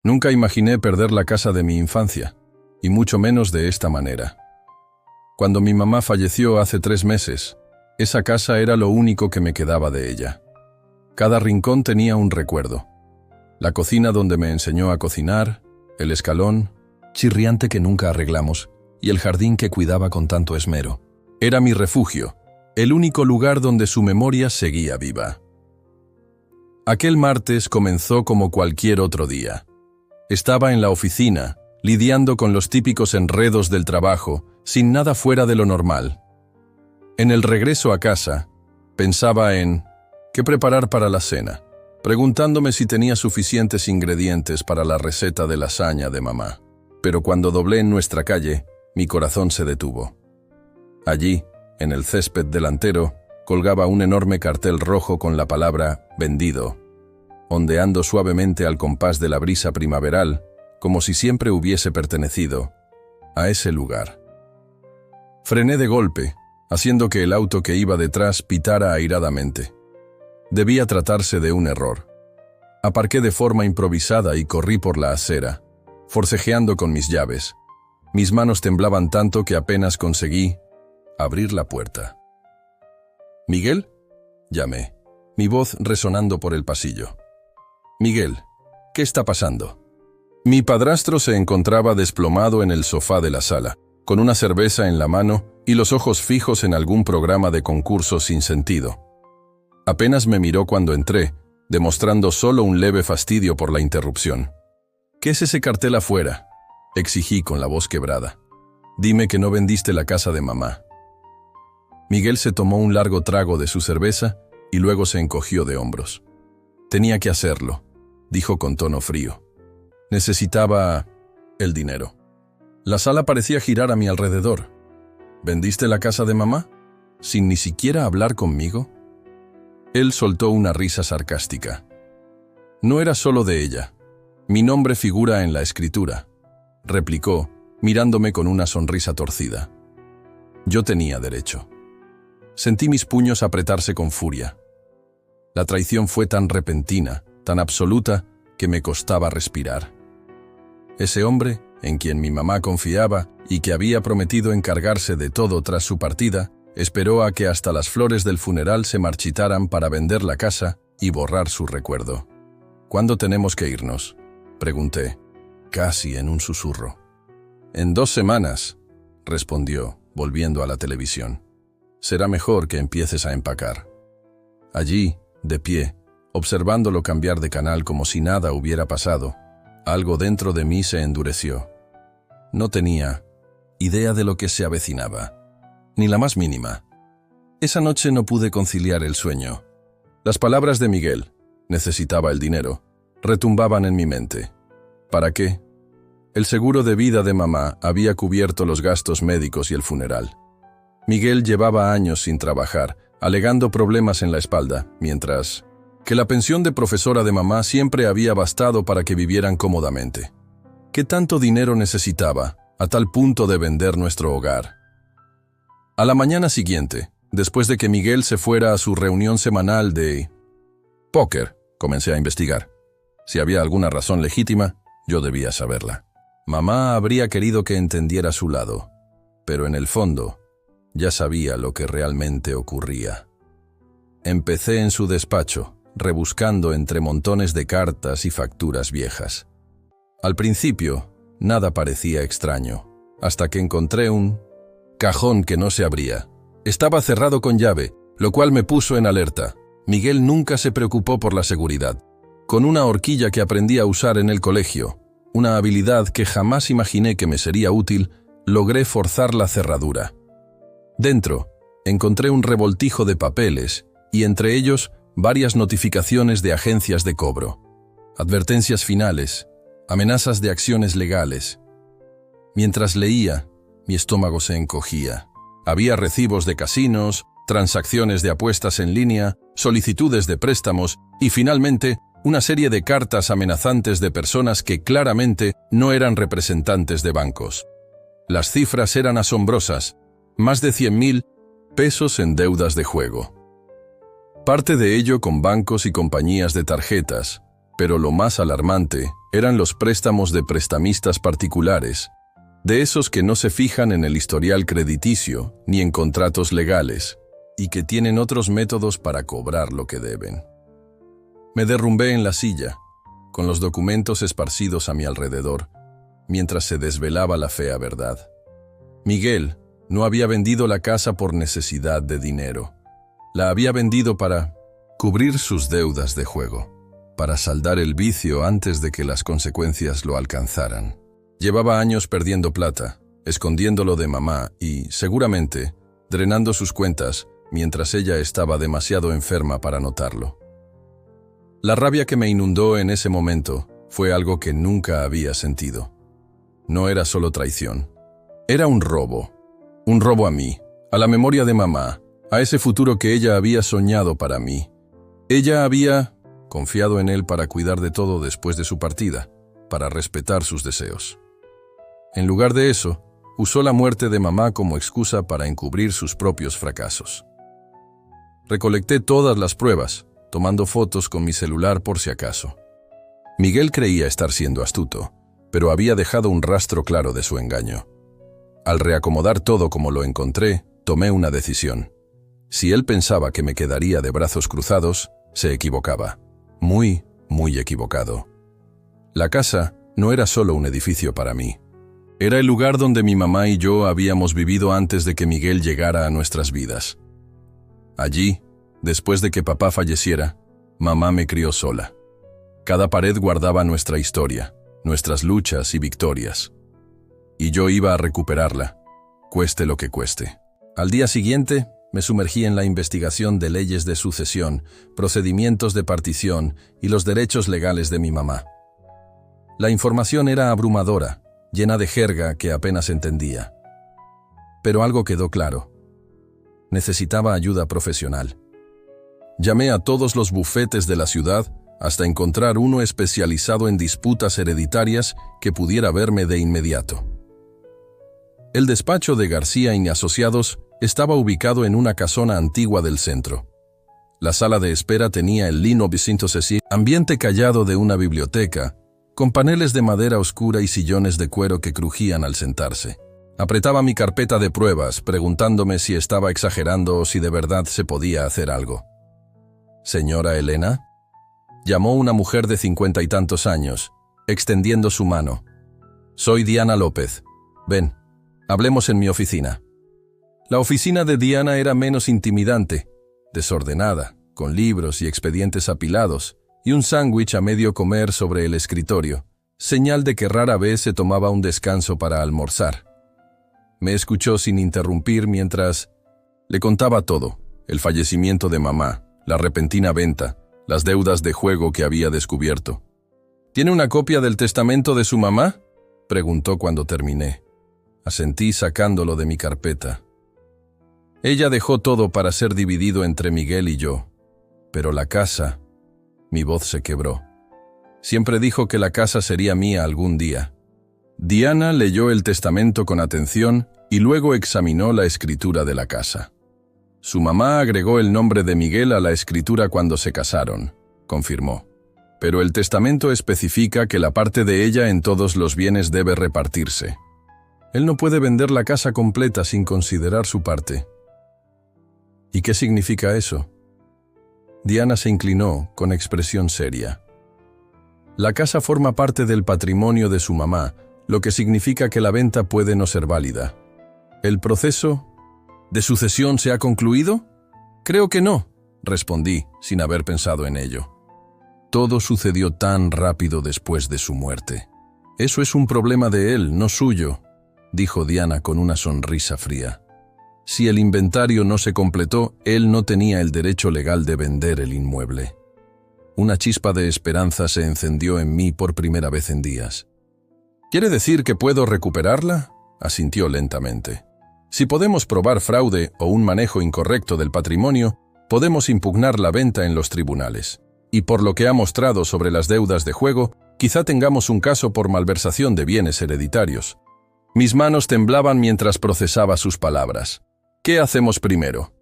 Nunca imaginé perder la casa de mi infancia, y mucho menos de esta manera. Cuando mi mamá falleció hace 3 meses, esa casa era lo único que me quedaba de ella. Cada rincón tenía un recuerdo. La cocina donde me enseñó a cocinar, el escalón, chirriante que nunca arreglamos, y el jardín que cuidaba con tanto esmero. Era mi refugio, el único lugar donde su memoria seguía viva. Aquel martes comenzó como cualquier otro día. Estaba en la oficina, lidiando con los típicos enredos del trabajo, sin nada fuera de lo normal. En el regreso a casa, pensaba en qué preparar para la cena, preguntándome si tenía suficientes ingredientes para la receta de lasaña de mamá. Pero cuando doblé en nuestra calle, mi corazón se detuvo. Allí, en el césped delantero, colgaba un enorme cartel rojo con la palabra «vendido», ondeando suavemente al compás de la brisa primaveral, como si siempre hubiese pertenecido a ese lugar. Frené de golpe, haciendo que el auto que iba detrás pitara airadamente. Debía tratarse de un error. Aparqué de forma improvisada y corrí por la acera, forcejeando con mis llaves. Mis manos temblaban tanto que apenas conseguí abrir la puerta. «¿Miguel?», llamé, mi voz resonando por el pasillo. «Miguel, ¿qué está pasando?». Mi padrastro se encontraba desplomado en el sofá de la sala, con una cerveza en la mano y los ojos fijos en algún programa de concurso sin sentido. Apenas me miró cuando entré, demostrando solo un leve fastidio por la interrupción. «¿Qué es ese cartel afuera?», exigí con la voz quebrada. «Dime que no vendiste la casa de mamá». Miguel se tomó un largo trago de su cerveza y luego se encogió de hombros. «Tenía que hacerlo», dijo con tono frío. «Necesitaba el dinero». La sala parecía girar a mi alrededor. «¿Vendiste la casa de mamá? ¿Sin ni siquiera hablar conmigo?». Él soltó una risa sarcástica. «No era solo de ella. Mi nombre figura en la escritura», replicó, mirándome con una sonrisa torcida. Yo tenía derecho. Sentí mis puños apretarse con furia. La traición fue tan repentina, tan absoluta, que me costaba respirar. Ese hombre, en quien mi mamá confiaba y que había prometido encargarse de todo tras su partida, esperó a que hasta las flores del funeral se marchitaran para vender la casa y borrar su recuerdo. «¿Cuándo tenemos que irnos?», pregunté, casi en un susurro. «En 2 semanas», respondió, volviendo a la televisión. «Será mejor que empieces a empacar». Allí, de pie, observándolo cambiar de canal como si nada hubiera pasado, algo dentro de mí se endureció. No tenía idea de lo que se avecinaba, ni la más mínima. Esa noche no pude conciliar el sueño. Las palabras de Miguel, necesitaba el dinero, retumbaban en mi mente. ¿Para qué? El seguro de vida de mamá había cubierto los gastos médicos y el funeral. Miguel llevaba años sin trabajar, alegando problemas en la espalda, mientras que la pensión de profesora de mamá siempre había bastado para que vivieran cómodamente. ¿Qué tanto dinero necesitaba, a tal punto de vender nuestro hogar? A la mañana siguiente, después de que Miguel se fuera a su reunión semanal de póker, comencé a investigar. Si había alguna razón legítima, yo debía saberla. Mamá habría querido que entendiera su lado, pero en el fondo ya sabía lo que realmente ocurría. Empecé en su despacho, rebuscando entre montones de cartas y facturas viejas. Al principio, nada parecía extraño, hasta que encontré un cajón que no se abría. Estaba cerrado con llave, lo cual me puso en alerta. Miguel nunca se preocupó por la seguridad. Con una horquilla que aprendí a usar en el colegio, una habilidad que jamás imaginé que me sería útil, logré forzar la cerradura. Dentro, encontré un revoltijo de papeles y entre ellos varias notificaciones de agencias de cobro, advertencias finales, amenazas de acciones legales. Mientras leía, mi estómago se encogía. Había recibos de casinos, transacciones de apuestas en línea, solicitudes de préstamos y finalmente una serie de cartas amenazantes de personas que claramente no eran representantes de bancos. Las cifras eran asombrosas, más de 100.000 pesos en deudas de juego. Parte de ello con bancos y compañías de tarjetas, Pero lo más alarmante eran los préstamos de prestamistas particulares, de esos que no se fijan en el historial crediticio ni en contratos legales, y que tienen otros métodos para cobrar lo que deben. Me derrumbé en la silla, con los documentos esparcidos a mi alrededor, mientras se desvelaba la fea verdad. Miguel no había vendido la casa por necesidad de dinero. La había vendido para cubrir sus deudas de juego, para saldar el vicio antes de que las consecuencias lo alcanzaran. Llevaba años perdiendo plata, escondiéndolo de mamá y, seguramente, drenando sus cuentas mientras ella estaba demasiado enferma para notarlo. La rabia que me inundó en ese momento fue algo que nunca había sentido. No era solo traición. Era un robo a mí, a la memoria de mamá, a ese futuro que ella había soñado para mí. Ella había confiado en él para cuidar de todo después de su partida, para respetar sus deseos. En lugar de eso, usó la muerte de mamá como excusa para encubrir sus propios fracasos. Recolecté todas las pruebas, tomando fotos con mi celular por si acaso. Miguel creía estar siendo astuto, pero había dejado un rastro claro de su engaño. Al reacomodar todo como lo encontré, tomé una decisión. Si él pensaba que me quedaría de brazos cruzados, se equivocaba. Muy, muy equivocado. La casa no era solo un edificio para mí. Era el lugar donde mi mamá y yo habíamos vivido antes de que Miguel llegara a nuestras vidas. Allí, después de que papá falleciera, mamá me crió sola. Cada pared guardaba nuestra historia, nuestras luchas y victorias. Y yo iba a recuperarla, cueste lo que cueste. Al día siguiente, me sumergí en la investigación de leyes de sucesión, procedimientos de partición y los derechos legales de mi mamá. La información era abrumadora, llena de jerga que apenas entendía. Pero algo quedó claro. Necesitaba ayuda profesional. Llamé a todos los bufetes de la ciudad hasta encontrar uno especializado en disputas hereditarias que pudiera verme de inmediato. El despacho de García y Asociados estaba ubicado en una casona antigua del centro. La sala de espera tenía el lino vicintosesí, ambiente callado de una biblioteca, con paneles de madera oscura y sillones de cuero que crujían al sentarse. Apretaba mi carpeta de pruebas, preguntándome si estaba exagerando o si de verdad se podía hacer algo. «¿Señora Elena?», llamó una mujer de 50 y tantos años, extendiendo su mano. «Soy Diana López. Ven, hablemos en mi oficina». La oficina de Diana era menos intimidante, desordenada, con libros y expedientes apilados, y un sándwich a medio comer sobre el escritorio, señal de que rara vez se tomaba un descanso para almorzar. Me escuchó sin interrumpir mientras le contaba todo: el fallecimiento de mamá, la repentina venta, las deudas de juego que había descubierto. «¿Tiene una copia del testamento de su mamá?», preguntó cuando terminé. Asentí sacándolo de mi carpeta. Ella dejó todo para ser dividido entre Miguel y yo. Pero la casa... Mi voz se quebró. Siempre dijo que la casa sería mía algún día. Diana leyó el testamento con atención y luego examinó la escritura de la casa. Su mamá agregó el nombre de Miguel a la escritura cuando se casaron, confirmó. Pero el testamento especifica que la parte de ella en todos los bienes debe repartirse. Él no puede vender la casa completa sin considerar su parte. ¿Y qué significa eso? Diana se inclinó con expresión seria. La casa forma parte del patrimonio de su mamá, lo que significa que la venta puede no ser válida. ¿El proceso de sucesión se ha concluido? Creo que no, respondí, sin haber pensado en ello. Todo sucedió tan rápido después de su muerte. Eso es un problema de él, no suyo, dijo Diana con una sonrisa fría. Si el inventario no se completó, él no tenía el derecho legal de vender el inmueble. Una chispa de esperanza se encendió en mí por primera vez en días. ¿Quiere decir que puedo recuperarla?, asintió lentamente. Si podemos probar fraude o un manejo incorrecto del patrimonio, podemos impugnar la venta en los tribunales. Y por lo que ha mostrado sobre las deudas de juego, quizá tengamos un caso por malversación de bienes hereditarios. Mis manos temblaban mientras procesaba sus palabras. ¿Qué hacemos primero?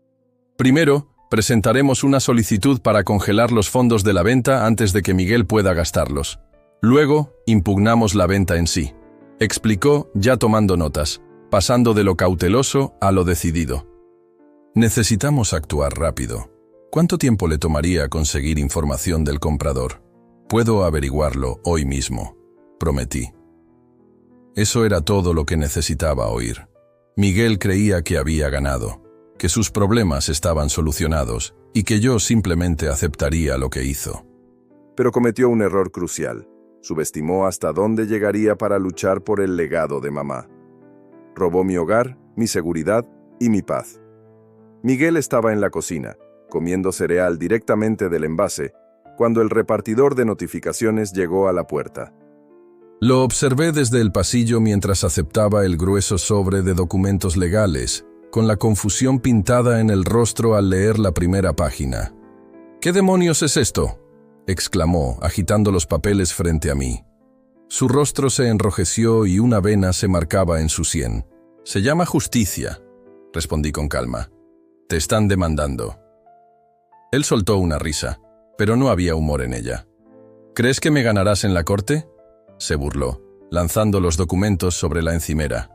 Primero, Presentaremos una solicitud para congelar los fondos de la venta antes de que Miguel pueda gastarlos. Luego, impugnamos la venta en sí. Explicó, ya tomando notas, pasando de lo cauteloso a lo decidido. Necesitamos actuar rápido. ¿Cuánto tiempo le tomaría conseguir información del comprador? Puedo averiguarlo hoy mismo, prometí. Eso era todo lo que necesitaba oír. Miguel creía que había ganado, que sus problemas estaban solucionados y que yo simplemente aceptaría lo que hizo. Pero cometió un error crucial. Subestimó hasta dónde llegaría para luchar por el legado de mamá. Robó mi hogar, mi seguridad y mi paz. Miguel estaba en la cocina, comiendo cereal directamente del envase, cuando el repartidor de notificaciones llegó a la puerta. Lo observé desde el pasillo mientras aceptaba el grueso sobre de documentos legales, con la confusión pintada en el rostro al leer la primera página. «¿Qué demonios es esto?», exclamó, agitando los papeles frente a mí. Su rostro se enrojeció y una vena se marcaba en su sien. «Se llama justicia», respondí con calma. «Te están demandando». Él soltó una risa, pero no había humor en ella. «¿Crees que me ganarás en la corte?», se burló, lanzando los documentos sobre la encimera.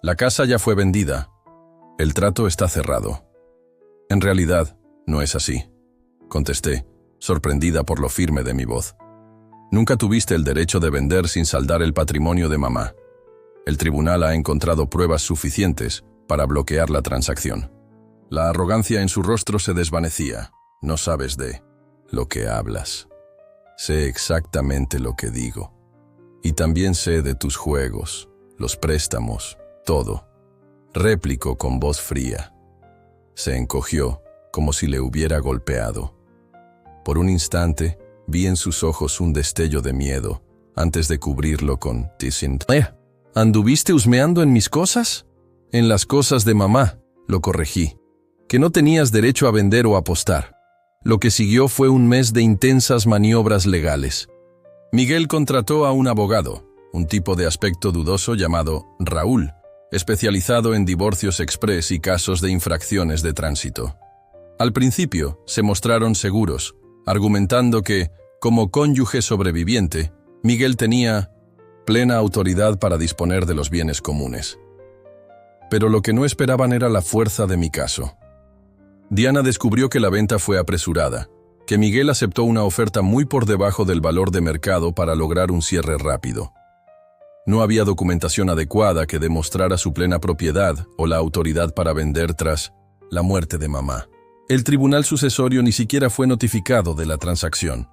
«La casa ya fue vendida. El trato está cerrado». «En realidad, no es así», contesté, sorprendida por lo firme de mi voz. «Nunca tuviste el derecho de vender sin saldar el patrimonio de mamá. El tribunal ha encontrado pruebas suficientes para bloquear la transacción». La arrogancia en su rostro se desvanecía. «No sabes de lo que hablas. Sé exactamente lo que digo. Y también sé de tus juegos, los préstamos, todo», replicó con voz fría. Se encogió, como si le hubiera golpeado. Por un instante, vi en sus ojos un destello de miedo, antes de cubrirlo con «Tisint». «¿Anduviste husmeando en mis cosas?». «En las cosas de mamá», lo corregí. «Que no tenías derecho a vender o apostar». Lo que siguió fue un mes de intensas maniobras legales. Miguel contrató a un abogado, un tipo de aspecto dudoso llamado Raúl, especializado en divorcios express y casos de infracciones de tránsito. Al principio, se mostraron seguros, argumentando que, como cónyuge sobreviviente, Miguel tenía plena autoridad para disponer de los bienes comunes. Pero lo que no esperaban era la fuerza de mi caso. Diana descubrió que la venta fue apresurada, que Miguel aceptó una oferta muy por debajo del valor de mercado para lograr un cierre rápido. No había documentación adecuada que demostrara su plena propiedad o la autoridad para vender tras la muerte de mamá. El tribunal sucesorio ni siquiera fue notificado de la transacción.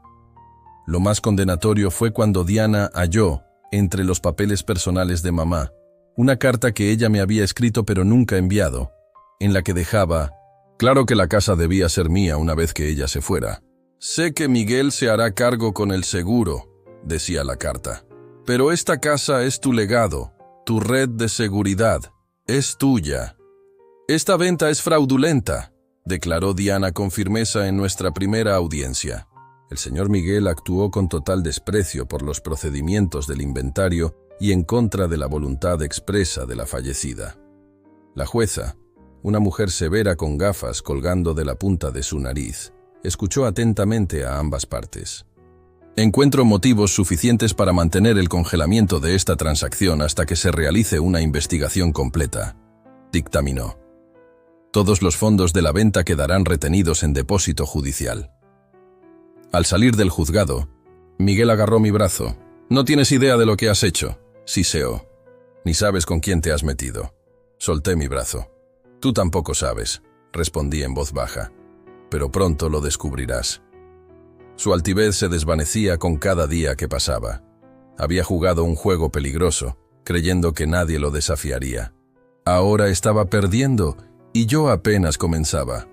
Lo más condenatorio fue cuando Diana halló, entre los papeles personales de mamá, una carta que ella me había escrito pero nunca enviado, en la que dejaba claro que la casa debía ser mía una vez que ella se fuera. «Sé que Miguel se hará cargo con el seguro», decía la carta. «Pero esta casa es tu legado, tu red de seguridad, es tuya». «Esta venta es fraudulenta», declaró Diana con firmeza en nuestra primera audiencia. El señor Miguel actuó con total desprecio por los procedimientos del inventario y en contra de la voluntad expresa de la fallecida. La jueza, una mujer severa con gafas colgando de la punta de su nariz, escuchó atentamente a ambas partes. «Encuentro motivos suficientes para mantener el congelamiento de esta transacción hasta que se realice una investigación completa», dictaminó. «Todos los fondos de la venta quedarán retenidos en depósito judicial». Al salir del juzgado, Miguel agarró mi brazo. «No tienes idea de lo que has hecho», siseó. «Ni sabes con quién te has metido». Solté mi brazo. «Tú tampoco sabes», respondí en voz baja, «pero pronto lo descubrirás». Su altivez se desvanecía con cada día que pasaba. Había jugado un juego peligroso, creyendo que nadie lo desafiaría. Ahora estaba perdiendo y yo apenas comenzaba.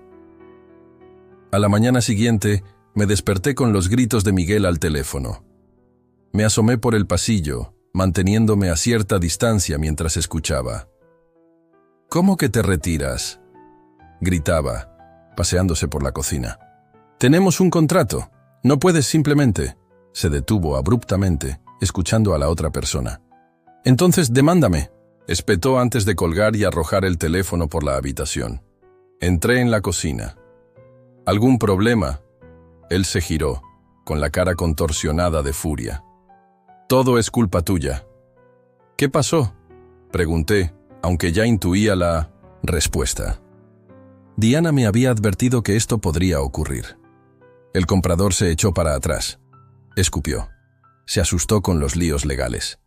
A la mañana siguiente, me desperté con los gritos de Miguel al teléfono. Me asomé por el pasillo, manteniéndome a cierta distancia mientras escuchaba. «¿Cómo que te retiras?», gritaba, paseándose por la cocina. «Tenemos un contrato. No puedes simplemente». Se detuvo abruptamente, escuchando a la otra persona. «Entonces, demándame», espetó antes de colgar y arrojar el teléfono por la habitación. Entré en la cocina. ¿Algún problema? Él se giró, con la cara contorsionada de furia. Todo es culpa tuya. ¿Qué pasó? Pregunté, aunque ya intuía la respuesta. Diana me había advertido que esto podría ocurrir. El comprador se echó para atrás. Escupió. Se asustó con los líos legales.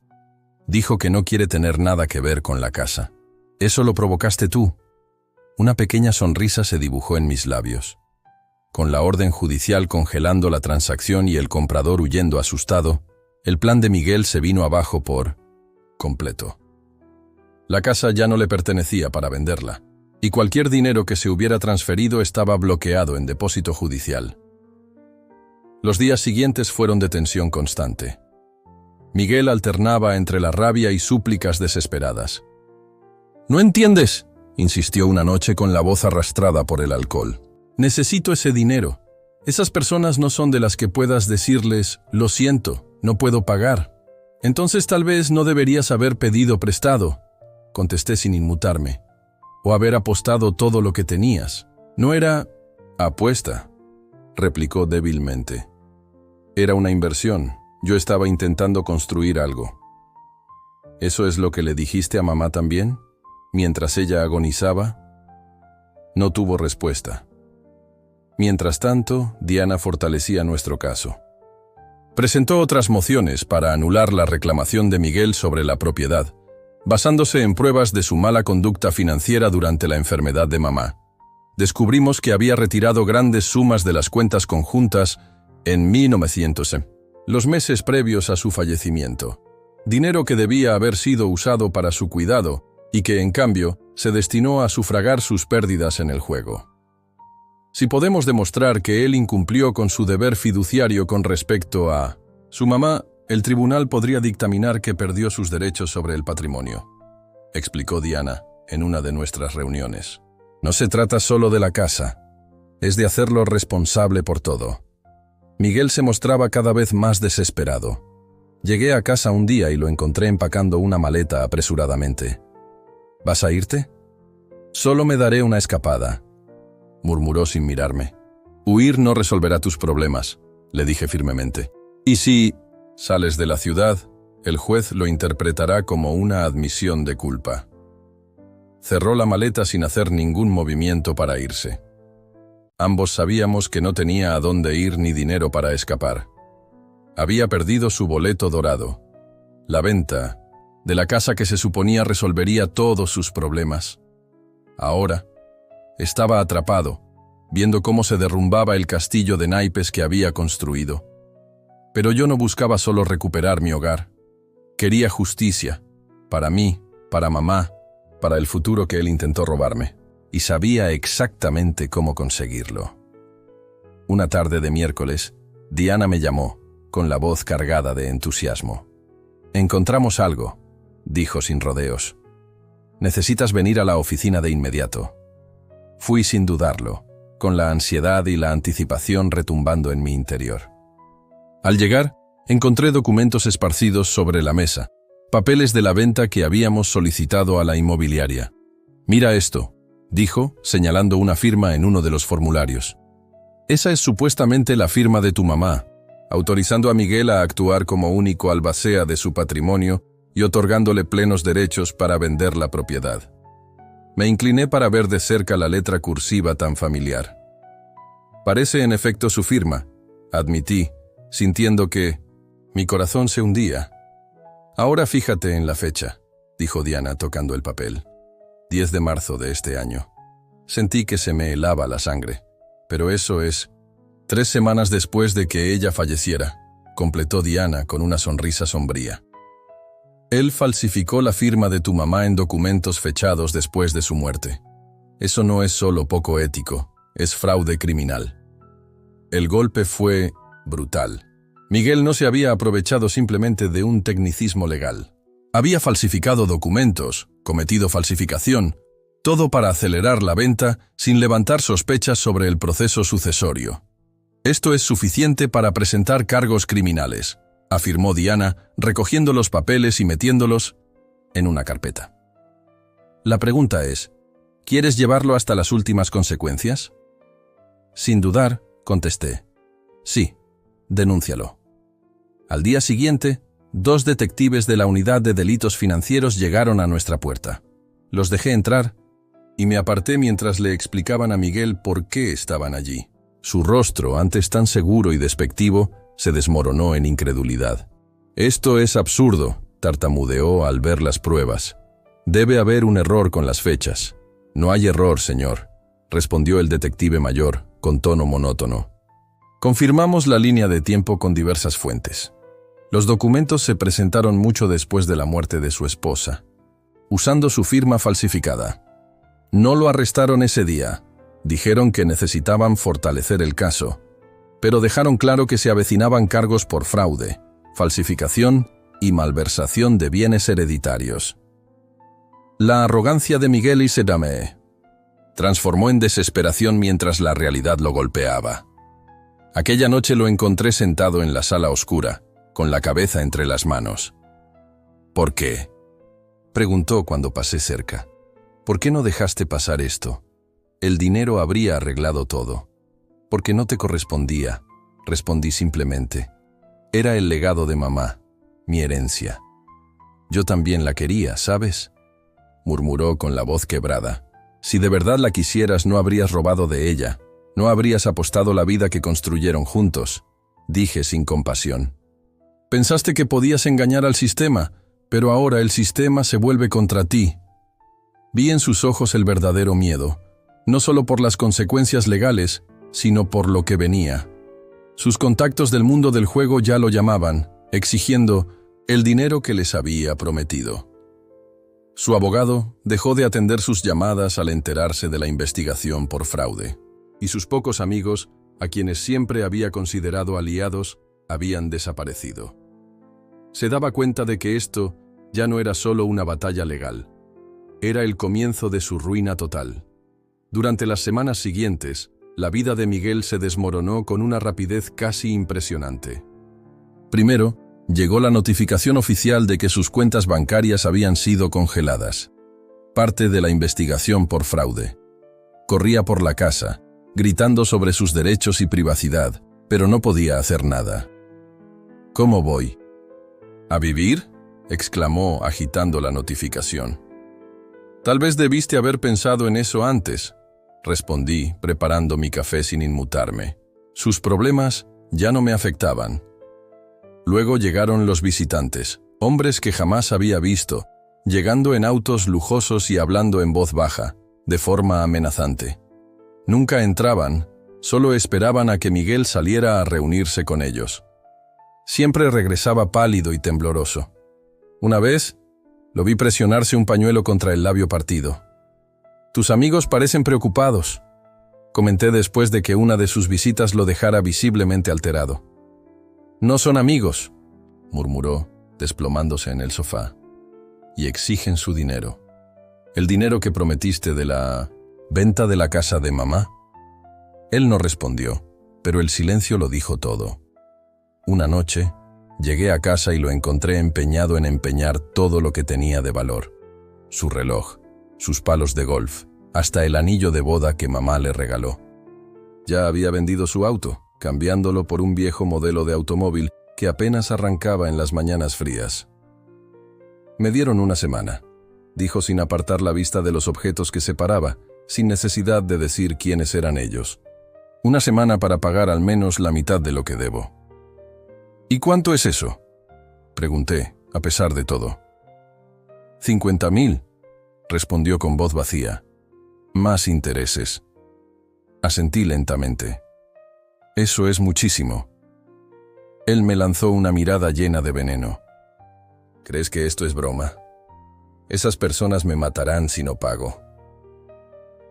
Dijo que no quiere tener nada que ver con la casa. Eso lo provocaste tú. Una pequeña sonrisa se dibujó en mis labios. Con la orden judicial congelando la transacción y el comprador huyendo asustado, el plan de Miguel se vino abajo por completo. La casa ya no le pertenecía para venderla, y cualquier dinero que se hubiera transferido estaba bloqueado en depósito judicial. Los días siguientes fueron de tensión constante. Miguel alternaba entre la rabia y súplicas desesperadas. «¿No entiendes?», insistió una noche con la voz arrastrada por el alcohol. «Necesito ese dinero. Esas personas no son de las que puedas decirles, lo siento, no puedo pagar. Entonces tal vez no deberías haber pedido prestado», contesté sin inmutarme, «o haber apostado todo lo que tenías. No era apuesta», replicó débilmente. «Era una inversión. Yo estaba intentando construir algo». «¿Eso es lo que le dijiste a mamá también, mientras ella agonizaba?». No tuvo respuesta. Mientras tanto, Diana fortalecía nuestro caso. Presentó otras mociones para anular la reclamación de Miguel sobre la propiedad, basándose en pruebas de su mala conducta financiera durante la enfermedad de mamá. Descubrimos que había retirado grandes sumas de las cuentas conjuntas en 1900, los meses previos a su fallecimiento. Dinero que debía haber sido usado para su cuidado y que, en cambio, se destinó a sufragar sus pérdidas en el juego. Si podemos demostrar que él incumplió con su deber fiduciario con respecto a su mamá, el tribunal podría dictaminar que perdió sus derechos sobre el patrimonio, explicó Diana en una de nuestras reuniones. No se trata solo de la casa, es de hacerlo responsable por todo. Miguel se mostraba cada vez más desesperado. Llegué a casa un día y lo encontré empacando una maleta apresuradamente. ¿Vas a irte? Solo me daré una escapada, murmuró sin mirarme. Huir no resolverá tus problemas, le dije firmemente. Y si sales de la ciudad, el juez lo interpretará como una admisión de culpa. Cerró la maleta sin hacer ningún movimiento para irse. Ambos sabíamos que no tenía a dónde ir ni dinero para escapar. Había perdido su boleto dorado. La venta de la casa que se suponía resolvería todos sus problemas. Ahora estaba atrapado, viendo cómo se derrumbaba el castillo de naipes que había construido. Pero yo no buscaba solo recuperar mi hogar. Quería justicia, para mí, para mamá, para el futuro que él intentó robarme. Y sabía exactamente cómo conseguirlo. Una tarde de miércoles, Diana me llamó, con la voz cargada de entusiasmo. «Encontramos algo», dijo sin rodeos. «Necesitas venir a la oficina de inmediato». Fui sin dudarlo, con la ansiedad y la anticipación retumbando en mi interior. Al llegar, encontré documentos esparcidos sobre la mesa, papeles de la venta que habíamos solicitado a la inmobiliaria. «Mira esto», dijo, señalando una firma en uno de los formularios. «Esa es supuestamente la firma de tu mamá, autorizando a Miguel a actuar como único albacea de su patrimonio y otorgándole plenos derechos para vender la propiedad». Me incliné para ver de cerca la letra cursiva tan familiar. «Parece en efecto su firma», admití, sintiendo que mi corazón se hundía. «Ahora fíjate en la fecha», dijo Diana tocando el papel. 10 de marzo de este año. Sentí que se me helaba la sangre. «Pero eso es 3 semanas después de que ella falleciera», completó Diana con una sonrisa sombría. «Él falsificó la firma de tu mamá en documentos fechados después de su muerte. Eso no es solo poco ético, es fraude criminal». El golpe fue brutal. Miguel no se había aprovechado simplemente de un tecnicismo legal. Había falsificado documentos, cometido falsificación, todo para acelerar la venta sin levantar sospechas sobre el proceso sucesorio. «Esto es suficiente para presentar cargos criminales», afirmó Diana, recogiendo los papeles y metiéndolos en una carpeta. «La pregunta es, ¿quieres llevarlo hasta las últimas consecuencias?». Sin dudar, contesté. Sí, denúncialo. Al día siguiente, 2 detectives de la Unidad de Delitos Financieros llegaron a nuestra puerta. Los dejé entrar y me aparté mientras le explicaban a Miguel por qué estaban allí. Su rostro, antes tan seguro y despectivo, se desmoronó en incredulidad. «Esto es absurdo», tartamudeó al ver las pruebas. «Debe haber un error con las fechas». «No hay error, señor», respondió el detective mayor, con tono monótono. Confirmamos la línea de tiempo con diversas fuentes. Los documentos se presentaron mucho después de la muerte de su esposa, usando su firma falsificada. No lo arrestaron ese día. Dijeron que necesitaban fortalecer el caso, pero dejaron claro que se avecinaban cargos por fraude, falsificación y malversación de bienes hereditarios. La arrogancia de Miguel y se me transformó en desesperación mientras la realidad lo golpeaba. Aquella noche lo encontré sentado en la sala oscura, con la cabeza entre las manos. «¿Por qué?», preguntó cuando pasé cerca. «¿Por qué no dejaste pasar esto? El dinero habría arreglado todo». «Porque no te correspondía», respondí simplemente. «Era el legado de mamá, mi herencia». «Yo también la quería, ¿sabes?», murmuró con la voz quebrada. «Si de verdad la quisieras, no habrías robado de ella, no habrías apostado la vida que construyeron juntos», dije sin compasión. «Pensaste que podías engañar al sistema, pero ahora el sistema se vuelve contra ti». Vi en sus ojos el verdadero miedo, no solo por las consecuencias legales, sino por lo que venía. Sus contactos del mundo del juego ya lo llamaban, exigiendo el dinero que les había prometido. Su abogado dejó de atender sus llamadas al enterarse de la investigación por fraude, y sus pocos amigos, a quienes siempre había considerado aliados, habían desaparecido. Se daba cuenta de que esto ya no era solo una batalla legal. Era el comienzo de su ruina total. Durante las semanas siguientes, la vida de Miguel se desmoronó con una rapidez casi impresionante. Primero, llegó la notificación oficial de que sus cuentas bancarias habían sido congeladas. Parte de la investigación por fraude. Corría por la casa, gritando sobre sus derechos y privacidad, pero no podía hacer nada. «¿Cómo voy?» «¿A vivir?», exclamó agitando la notificación. «Tal vez debiste haber pensado en eso antes», respondí, preparando mi café sin inmutarme. Sus problemas ya no me afectaban. Luego llegaron los visitantes, hombres que jamás había visto, llegando en autos lujosos y hablando en voz baja, de forma amenazante. Nunca entraban, solo esperaban a que Miguel saliera a reunirse con ellos. Siempre regresaba pálido y tembloroso. Una vez, lo vi presionarse un pañuelo contra el labio partido. «Tus amigos parecen preocupados», comenté después de que una de sus visitas lo dejara visiblemente alterado. «No son amigos», murmuró, desplomándose en el sofá. «Y exigen su dinero. El dinero que prometiste de la venta de la casa de mamá». Él no respondió, pero el silencio lo dijo todo. Una noche, llegué a casa y lo encontré empeñado en empeñar todo lo que tenía de valor. Su reloj, sus palos de golf, hasta el anillo de boda que mamá le regaló. Ya había vendido su auto, cambiándolo por un viejo modelo de automóvil que apenas arrancaba en las mañanas frías. «Me dieron una semana», dijo sin apartar la vista de los objetos que separaba, sin necesidad de decir quiénes eran ellos. «Una semana para pagar al menos la mitad de lo que debo». «¿Y cuánto es eso?», pregunté, a pesar de todo. «50.000», respondió con voz vacía. «Más intereses». Asentí lentamente. «Eso es muchísimo». Él me lanzó una mirada llena de veneno. «¿Crees que esto es broma? Esas personas me matarán si no pago».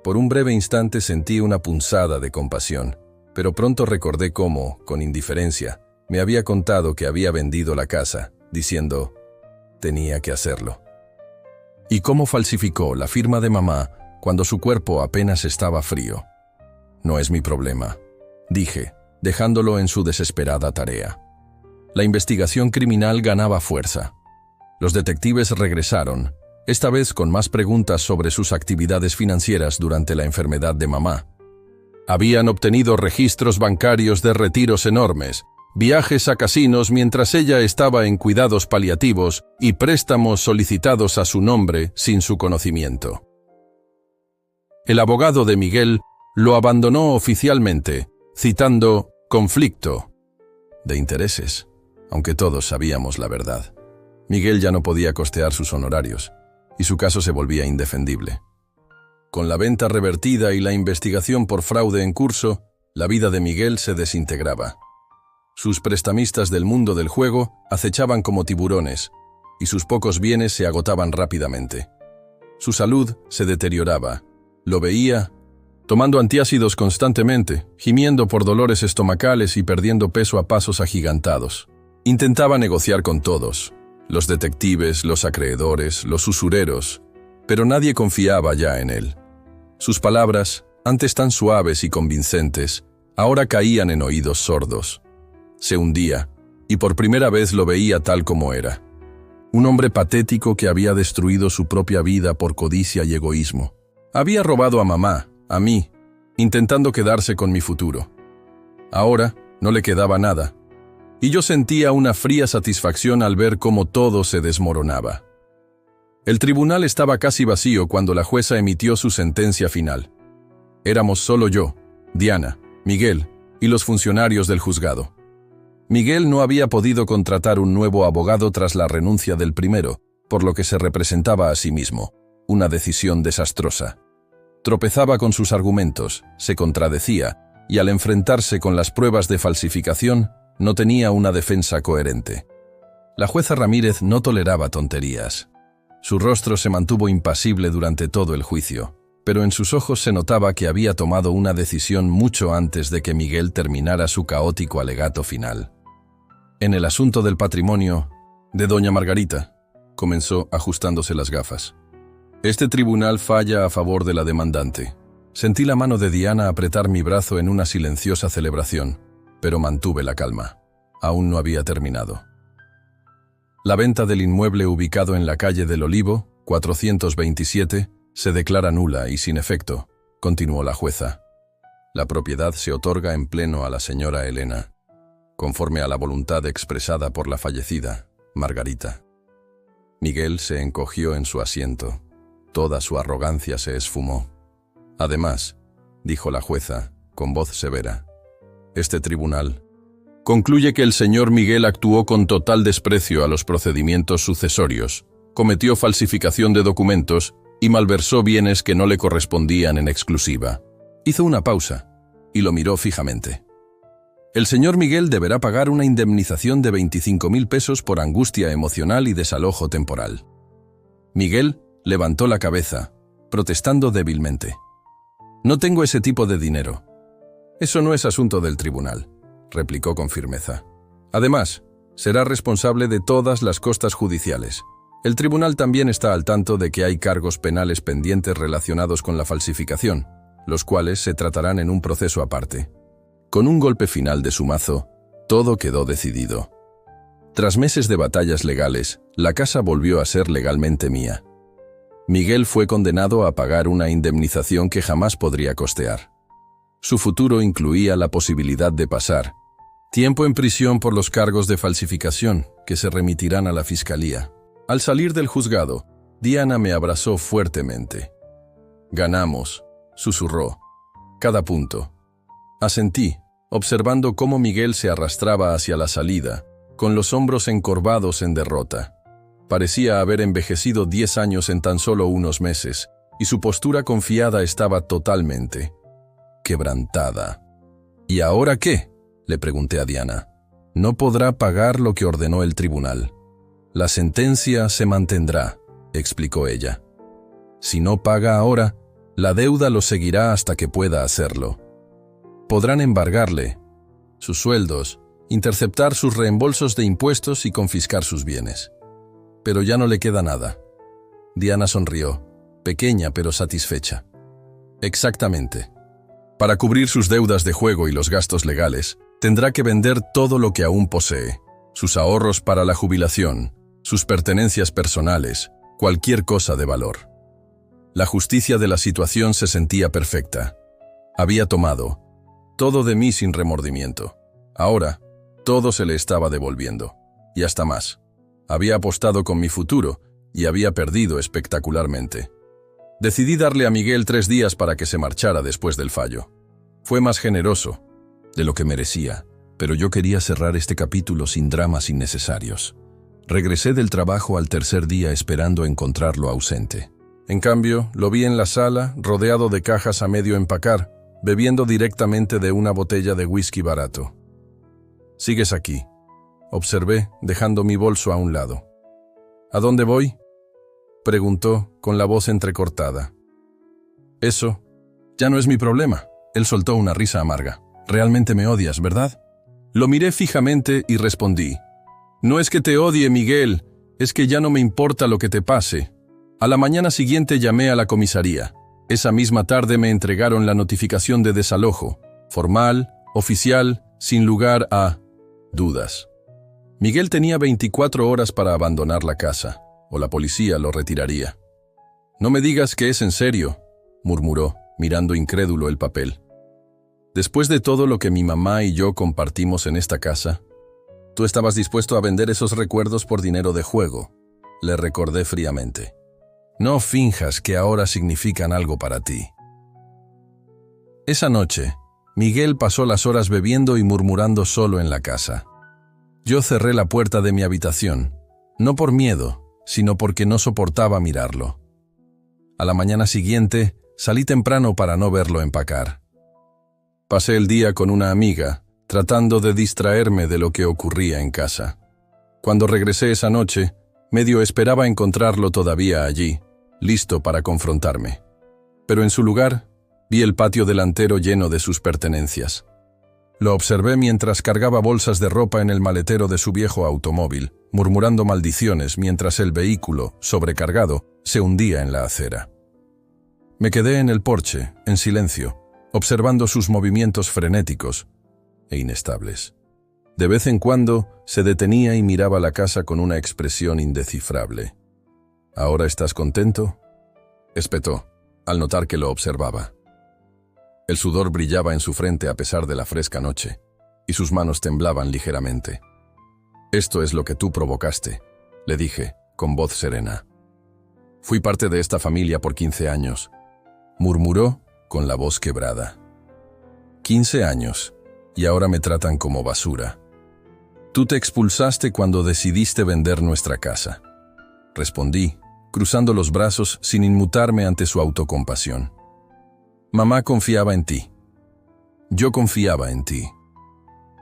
Por un breve instante sentí una punzada de compasión, pero pronto recordé cómo, con indiferencia, me había contado que había vendido la casa, diciendo, tenía que hacerlo. Y cómo falsificó la firma de mamá cuando su cuerpo apenas estaba frío. «No es mi problema», dije, dejándolo en su desesperada tarea. La investigación criminal ganaba fuerza. Los detectives regresaron, esta vez con más preguntas sobre sus actividades financieras durante la enfermedad de mamá. Habían obtenido registros bancarios de retiros enormes, viajes a casinos mientras ella estaba en cuidados paliativos y préstamos solicitados a su nombre sin su conocimiento. El abogado de Miguel lo abandonó oficialmente, citando conflicto de intereses, aunque todos sabíamos la verdad. Miguel ya no podía costear sus honorarios, y su caso se volvía indefendible. Con la venta revertida y la investigación por fraude en curso, la vida de Miguel se desintegraba. Sus prestamistas del mundo del juego acechaban como tiburones, y sus pocos bienes se agotaban rápidamente. Su salud se deterioraba. Lo veía tomando antiácidos constantemente, gimiendo por dolores estomacales y perdiendo peso a pasos agigantados. Intentaba negociar con todos, los detectives, los acreedores, los usureros, pero nadie confiaba ya en él. Sus palabras, antes tan suaves y convincentes, ahora caían en oídos sordos. Se hundía, y por primera vez lo veía tal como era. Un hombre patético que había destruido su propia vida por codicia y egoísmo. Había robado a mamá, a mí, intentando quedarse con mi futuro. Ahora no le quedaba nada, y yo sentía una fría satisfacción al ver cómo todo se desmoronaba. El tribunal estaba casi vacío cuando la jueza emitió su sentencia final. Éramos solo yo, Diana, Miguel y los funcionarios del juzgado. Miguel no había podido contratar un nuevo abogado tras la renuncia del primero, por lo que se representaba a sí mismo, una decisión desastrosa. Tropezaba con sus argumentos, se contradecía, y al enfrentarse con las pruebas de falsificación, no tenía una defensa coherente. La jueza Ramírez no toleraba tonterías. Su rostro se mantuvo impasible durante todo el juicio, pero en sus ojos se notaba que había tomado una decisión mucho antes de que Miguel terminara su caótico alegato final. En el asunto del patrimonio de doña Margarita, comenzó ajustándose las gafas. Este tribunal falla a favor de la demandante. Sentí la mano de Diana apretar mi brazo en una silenciosa celebración, pero mantuve la calma. Aún no había terminado. La venta del inmueble ubicado en la calle del Olivo, 427, se declara nula y sin efecto, continuó la jueza. La propiedad se otorga en pleno a la señora Elena, conforme a la voluntad expresada por la fallecida, Margarita. Miguel se encogió en su asiento. Toda su arrogancia se esfumó. Además, dijo la jueza, con voz severa, este tribunal concluye que el señor Miguel actuó con total desprecio a los procedimientos sucesorios, cometió falsificación de documentos y malversó bienes que no le correspondían en exclusiva. Hizo una pausa y lo miró fijamente. El señor Miguel deberá pagar una indemnización de 25.000 pesos por angustia emocional y desalojo temporal. Miguel levantó la cabeza, protestando débilmente. No tengo ese tipo de dinero. Eso no es asunto del tribunal, replicó con firmeza. Además, será responsable de todas las costas judiciales. El tribunal también está al tanto de que hay cargos penales pendientes relacionados con la falsificación, los cuales se tratarán en un proceso aparte. Con un golpe final de su mazo, todo quedó decidido. Tras meses de batallas legales, la casa volvió a ser legalmente mía. Miguel fue condenado a pagar una indemnización que jamás podría costear. Su futuro incluía la posibilidad de pasar tiempo en prisión por los cargos de falsificación que se remitirán a la fiscalía. Al salir del juzgado, Diana me abrazó fuertemente. Ganamos, susurró. Cada punto. Asentí, observando cómo Miguel se arrastraba hacia la salida, con los hombros encorvados en derrota. Parecía haber envejecido 10 años en tan solo unos meses, y su postura confiada estaba totalmente quebrantada. ¿Y ahora qué?, le pregunté a Diana. No podrá pagar lo que ordenó el tribunal. La sentencia se mantendrá, explicó ella. Si no paga ahora, la deuda lo seguirá hasta que pueda hacerlo. Podrán embargarle sus sueldos, interceptar sus reembolsos de impuestos y confiscar sus bienes. Pero ya no le queda nada. Diana sonrió, pequeña pero satisfecha. Exactamente. Para cubrir sus deudas de juego y los gastos legales, tendrá que vender todo lo que aún posee, sus ahorros para la jubilación, sus pertenencias personales, cualquier cosa de valor. La justicia de la situación se sentía perfecta. Había tomado todo de mí sin remordimiento. Ahora, todo se le estaba devolviendo. Y hasta más. Había apostado con mi futuro y había perdido espectacularmente. Decidí darle a Miguel 3 días para que se marchara después del fallo. Fue más generoso de lo que merecía, pero yo quería cerrar este capítulo sin dramas innecesarios. Regresé del trabajo al tercer día esperando encontrarlo ausente. En cambio, lo vi en la sala, rodeado de cajas a medio empacar, bebiendo directamente de una botella de whisky barato. «¿Sigues aquí?», observé, dejando mi bolso a un lado. «¿A dónde voy?», preguntó, con la voz entrecortada. «Eso ya no es mi problema». Él soltó una risa amarga. «Realmente me odias, ¿verdad?». Lo miré fijamente y respondí. «No es que te odie, Miguel, es que ya no me importa lo que te pase». A la mañana siguiente llamé a la comisaría. Esa misma tarde me entregaron la notificación de desalojo, formal, oficial, sin lugar a dudas. Miguel tenía 24 horas para abandonar la casa, o la policía lo retiraría. «No me digas que es en serio», murmuró, mirando incrédulo el papel. «Después de todo lo que mi mamá y yo compartimos en esta casa, tú estabas dispuesto a vender esos recuerdos por dinero de juego», le recordé fríamente. «No finjas que ahora significan algo para ti». Esa noche, Miguel pasó las horas bebiendo y murmurando solo en la casa. Yo cerré la puerta de mi habitación, no por miedo, sino porque no soportaba mirarlo. A la mañana siguiente, salí temprano para no verlo empacar. Pasé el día con una amiga, tratando de distraerme de lo que ocurría en casa. Cuando regresé esa noche, medio esperaba encontrarlo todavía allí, listo para confrontarme. Pero en su lugar, vi el patio delantero lleno de sus pertenencias. Lo observé mientras cargaba bolsas de ropa en el maletero de su viejo automóvil, murmurando maldiciones mientras el vehículo, sobrecargado, se hundía en la acera. Me quedé en el porche, en silencio, observando sus movimientos frenéticos e inestables. De vez en cuando se detenía y miraba la casa con una expresión indescifrable. «¿Ahora estás contento?», espetó, al notar que lo observaba. El sudor brillaba en su frente a pesar de la fresca noche, y sus manos temblaban ligeramente. «Esto es lo que tú provocaste», le dije, con voz serena. «Fui parte de esta familia por 15 años», murmuró con la voz quebrada. «15 años, y ahora me tratan como basura. Tú te expulsaste cuando decidiste vender nuestra casa», respondí, cruzando los brazos sin inmutarme ante su autocompasión. «Mamá confiaba en ti. Yo confiaba en ti».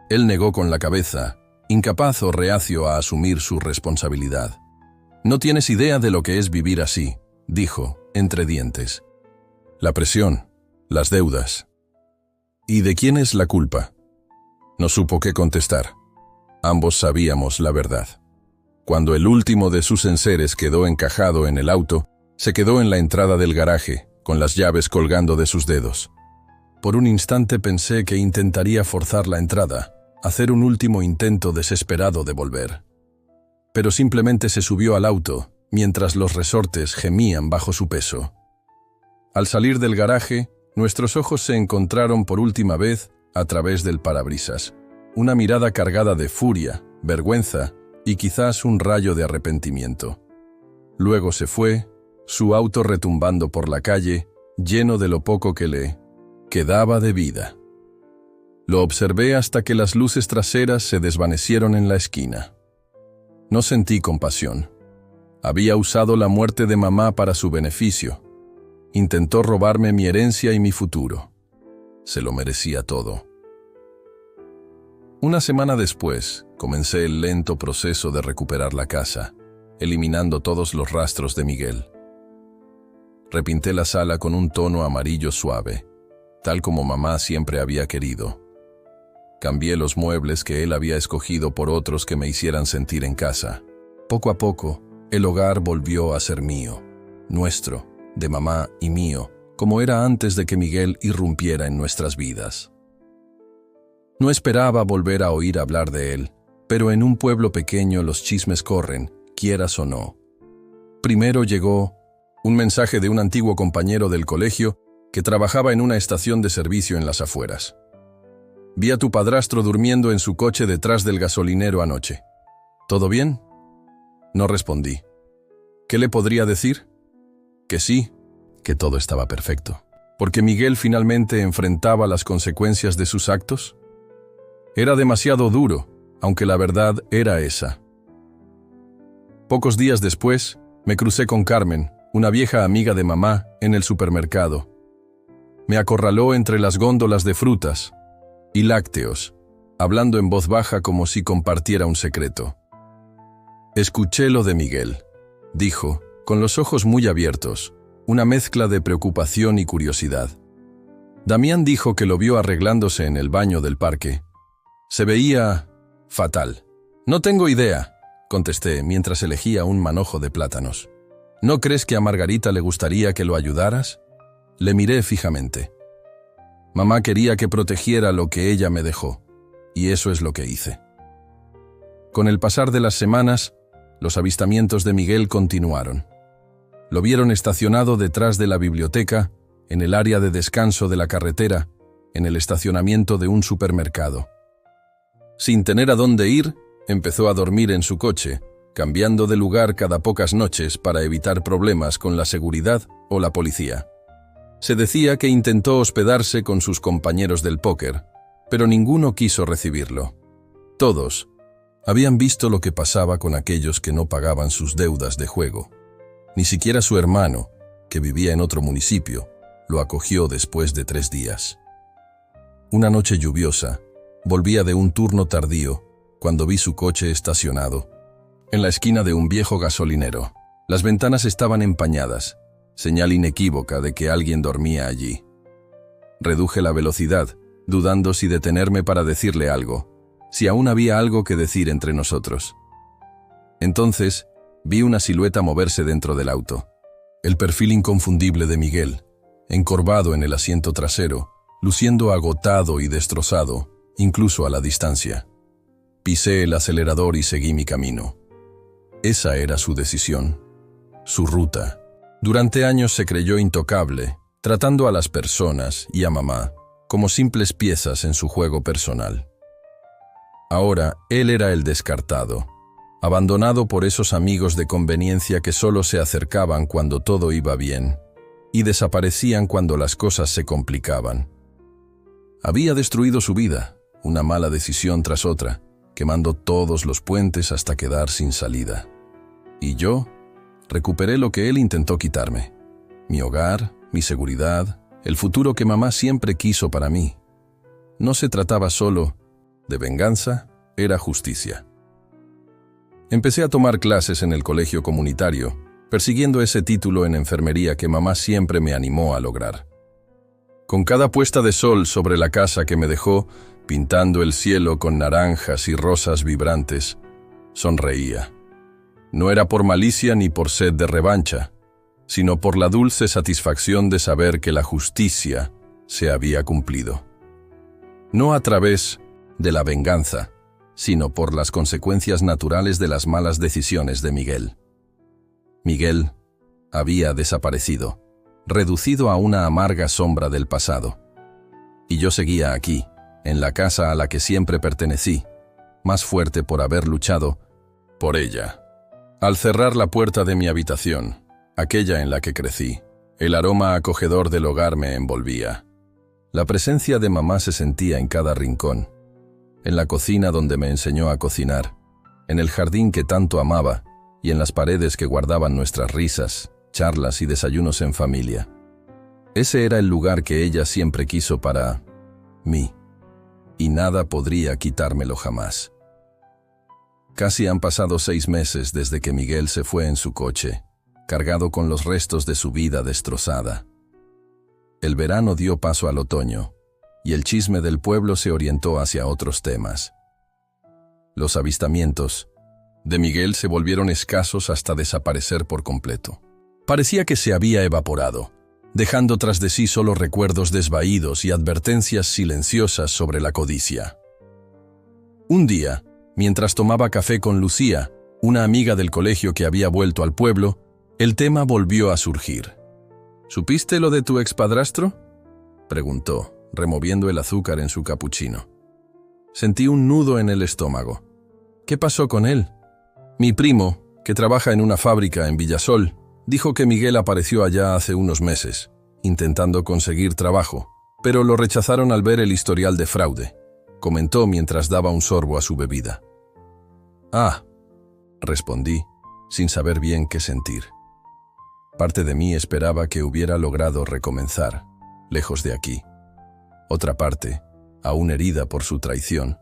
Él negó con la cabeza, incapaz o reacio a asumir su responsabilidad. «No tienes idea de lo que es vivir así», dijo, entre dientes. «La presión, las deudas». «¿Y de quién es la culpa?». No supo qué contestar. Ambos sabíamos la verdad. Cuando el último de sus enseres quedó encajado en el auto, se quedó en la entrada del garaje, con las llaves colgando de sus dedos. Por un instante pensé que intentaría forzar la entrada, hacer un último intento desesperado de volver. Pero simplemente se subió al auto, mientras los resortes gemían bajo su peso. Al salir del garaje, nuestros ojos se encontraron por última vez a través del parabrisas. Una mirada cargada de furia, vergüenza y quizás un rayo de arrepentimiento. Luego se fue, su auto retumbando por la calle, lleno de lo poco que le quedaba de vida. Lo observé hasta que las luces traseras se desvanecieron en la esquina. No sentí compasión. Había usado la muerte de mamá para su beneficio. Intentó robarme mi herencia y mi futuro. Se lo merecía todo. Una semana después, comencé el lento proceso de recuperar la casa, eliminando todos los rastros de Miguel. Repinté la sala con un tono amarillo suave, tal como mamá siempre había querido. Cambié los muebles que él había escogido por otros que me hicieran sentir en casa. Poco a poco, el hogar volvió a ser mío, nuestro, de mamá y mío, como era antes de que Miguel irrumpiera en nuestras vidas. No esperaba volver a oír hablar de él, pero en un pueblo pequeño los chismes corren, quieras o no. Primero llegó un mensaje de un antiguo compañero del colegio que trabajaba en una estación de servicio en las afueras. Vi a tu padrastro durmiendo en su coche detrás del gasolinero anoche. ¿Todo bien? No respondí. ¿Qué le podría decir? Que sí, que todo estaba perfecto. ¿Porque Miguel finalmente enfrentaba las consecuencias de sus actos? Era demasiado duro, aunque la verdad era esa. Pocos días después, me crucé con Carmen, una vieja amiga de mamá, en el supermercado. Me acorraló entre las góndolas de frutas y lácteos, hablando en voz baja como si compartiera un secreto. Escuché lo de Miguel, dijo, con los ojos muy abiertos, una mezcla de preocupación y curiosidad. Damián dijo que lo vio arreglándose en el baño del parque. Se veía fatal. No tengo idea, contesté mientras elegía un manojo de plátanos. ¿No crees que a Margarita le gustaría que lo ayudaras? Le miré fijamente. Mamá quería que protegiera lo que ella me dejó, y eso es lo que hice. Con el pasar de las semanas, los avistamientos de Miguel continuaron. Lo vieron estacionado detrás de la biblioteca, en el área de descanso de la carretera, en el estacionamiento de un supermercado. Sin tener a dónde ir, empezó a dormir en su coche, cambiando de lugar cada pocas noches para evitar problemas con la seguridad o la policía. Se decía que intentó hospedarse con sus compañeros del póker, pero ninguno quiso recibirlo. Todos habían visto lo que pasaba con aquellos que no pagaban sus deudas de juego. Ni siquiera su hermano, que vivía en otro municipio, lo acogió después de 3 días. Una noche lluviosa, volvía de un turno tardío, cuando vi su coche estacionado, en la esquina de un viejo gasolinero. Las ventanas estaban empañadas, señal inequívoca de que alguien dormía allí. Reduje la velocidad, dudando si detenerme para decirle algo, si aún había algo que decir entre nosotros. Entonces, vi una silueta moverse dentro del auto. El perfil inconfundible de Miguel, encorvado en el asiento trasero, luciendo agotado y destrozado, incluso a la distancia. Pisé el acelerador y seguí mi camino. Esa era su decisión, su ruta. Durante años se creyó intocable, tratando a las personas y a mamá como simples piezas en su juego personal. Ahora, él era el descartado, abandonado por esos amigos de conveniencia que solo se acercaban cuando todo iba bien y desaparecían cuando las cosas se complicaban. Había destruido su vida, una mala decisión tras otra, quemando todos los puentes hasta quedar sin salida. Y yo recuperé lo que él intentó quitarme: mi hogar, mi seguridad, el futuro que mamá siempre quiso para mí. No se trataba solo de venganza, era justicia. Empecé a tomar clases en el colegio comunitario, persiguiendo ese título en enfermería que mamá siempre me animó a lograr. Con cada puesta de sol sobre la casa que me dejó, pintando el cielo con naranjas y rosas vibrantes, sonreía. No era por malicia ni por sed de revancha, sino por la dulce satisfacción de saber que la justicia se había cumplido. No a través de la venganza, sino por las consecuencias naturales de las malas decisiones de Miguel. Miguel había desaparecido, reducido a una amarga sombra del pasado. Y yo seguía aquí, en la casa a la que siempre pertenecí, más fuerte por haber luchado por ella. Al cerrar la puerta de mi habitación, aquella en la que crecí, el aroma acogedor del hogar me envolvía. La presencia de mamá se sentía en cada rincón, en la cocina donde me enseñó a cocinar, en el jardín que tanto amaba y en las paredes que guardaban nuestras risas, charlas y desayunos en familia. Ese era el lugar que ella siempre quiso para mí, y nada podría quitármelo jamás. Casi han pasado 6 meses desde que Miguel se fue en su coche, cargado con los restos de su vida destrozada. El verano dio paso al otoño, y el chisme del pueblo se orientó hacia otros temas. Los avistamientos de Miguel se volvieron escasos hasta desaparecer por completo. Parecía que se había evaporado, dejando tras de sí solo recuerdos desvaídos y advertencias silenciosas sobre la codicia. Un día, mientras tomaba café con Lucía, una amiga del colegio que había vuelto al pueblo, el tema volvió a surgir. ¿Supiste lo de tu expadrastro?, preguntó, removiendo el azúcar en su capuchino. Sentí un nudo en el estómago. ¿Qué pasó con él? Mi primo, que trabaja en una fábrica en Villasol, dijo que Miguel apareció allá hace unos meses, intentando conseguir trabajo, pero lo rechazaron al ver el historial de fraude, comentó mientras daba un sorbo a su bebida. Ah, respondí, sin saber bien qué sentir. Parte de mí esperaba que hubiera logrado recomenzar, lejos de aquí. Otra parte, aún herida por su traición,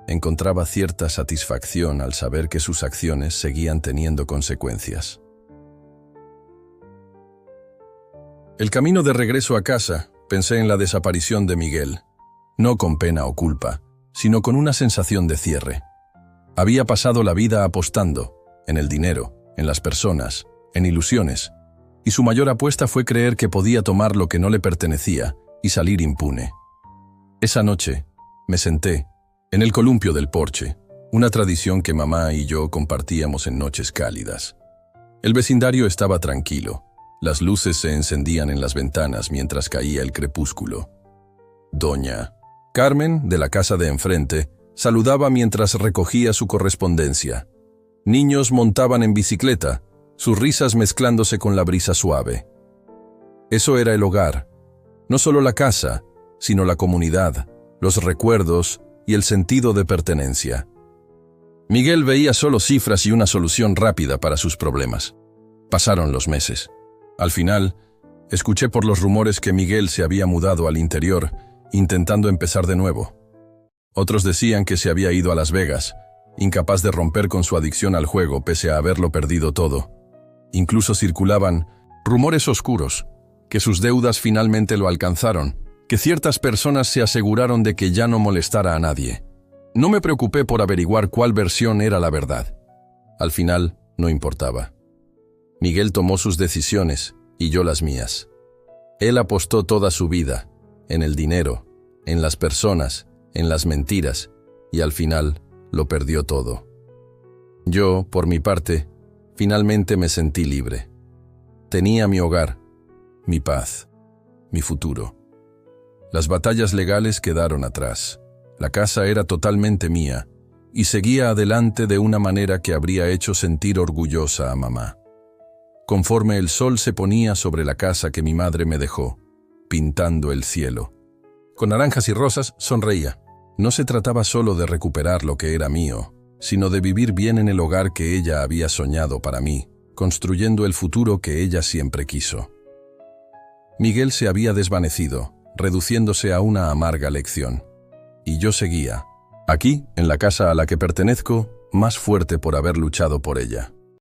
encontraba cierta satisfacción al saber que sus acciones seguían teniendo consecuencias. El camino de regreso a casa, pensé en la desaparición de Miguel, no con pena o culpa, sino con una sensación de cierre. Había pasado la vida apostando, en el dinero, en las personas, en ilusiones, y su mayor apuesta fue creer que podía tomar lo que no le pertenecía y salir impune. Esa noche, me senté, en el columpio del porche, una tradición que mamá y yo compartíamos en noches cálidas. El vecindario estaba tranquilo, las luces se encendían en las ventanas mientras caía el crepúsculo. Doña Carmen, de la casa de enfrente, saludaba mientras recogía su correspondencia. Niños montaban en bicicleta, sus risas mezclándose con la brisa suave. Eso era el hogar, no solo la casa, sino la comunidad, los recuerdos y el sentido de pertenencia. Miguel veía solo cifras y una solución rápida para sus problemas. Pasaron los meses. Al final, escuché por los rumores que Miguel se había mudado al interior, intentando empezar de nuevo. Otros decían que se había ido a Las Vegas, incapaz de romper con su adicción al juego pese a haberlo perdido todo. Incluso circulaban rumores oscuros, que sus deudas finalmente lo alcanzaron, que ciertas personas se aseguraron de que ya no molestara a nadie. No me preocupé por averiguar cuál versión era la verdad. Al final, no importaba. Miguel tomó sus decisiones y yo las mías. Él apostó toda su vida, en el dinero, en las personas, en las mentiras, y al final lo perdió todo. Yo, por mi parte, finalmente me sentí libre. Tenía mi hogar, mi paz, mi futuro. Las batallas legales quedaron atrás. La casa era totalmente mía y seguía adelante de una manera que habría hecho sentir orgullosa a mamá. Conforme el sol se ponía sobre la casa que mi madre me dejó, pintando el cielo. Con naranjas y rosas sonreía. No se trataba solo de recuperar lo que era mío, sino de vivir bien en el hogar que ella había soñado para mí, construyendo el futuro que ella siempre quiso. Miguel se había desvanecido, reduciéndose a una amarga lección. Y yo seguía, aquí, en la casa a la que pertenezco, más fuerte por haber luchado por ella.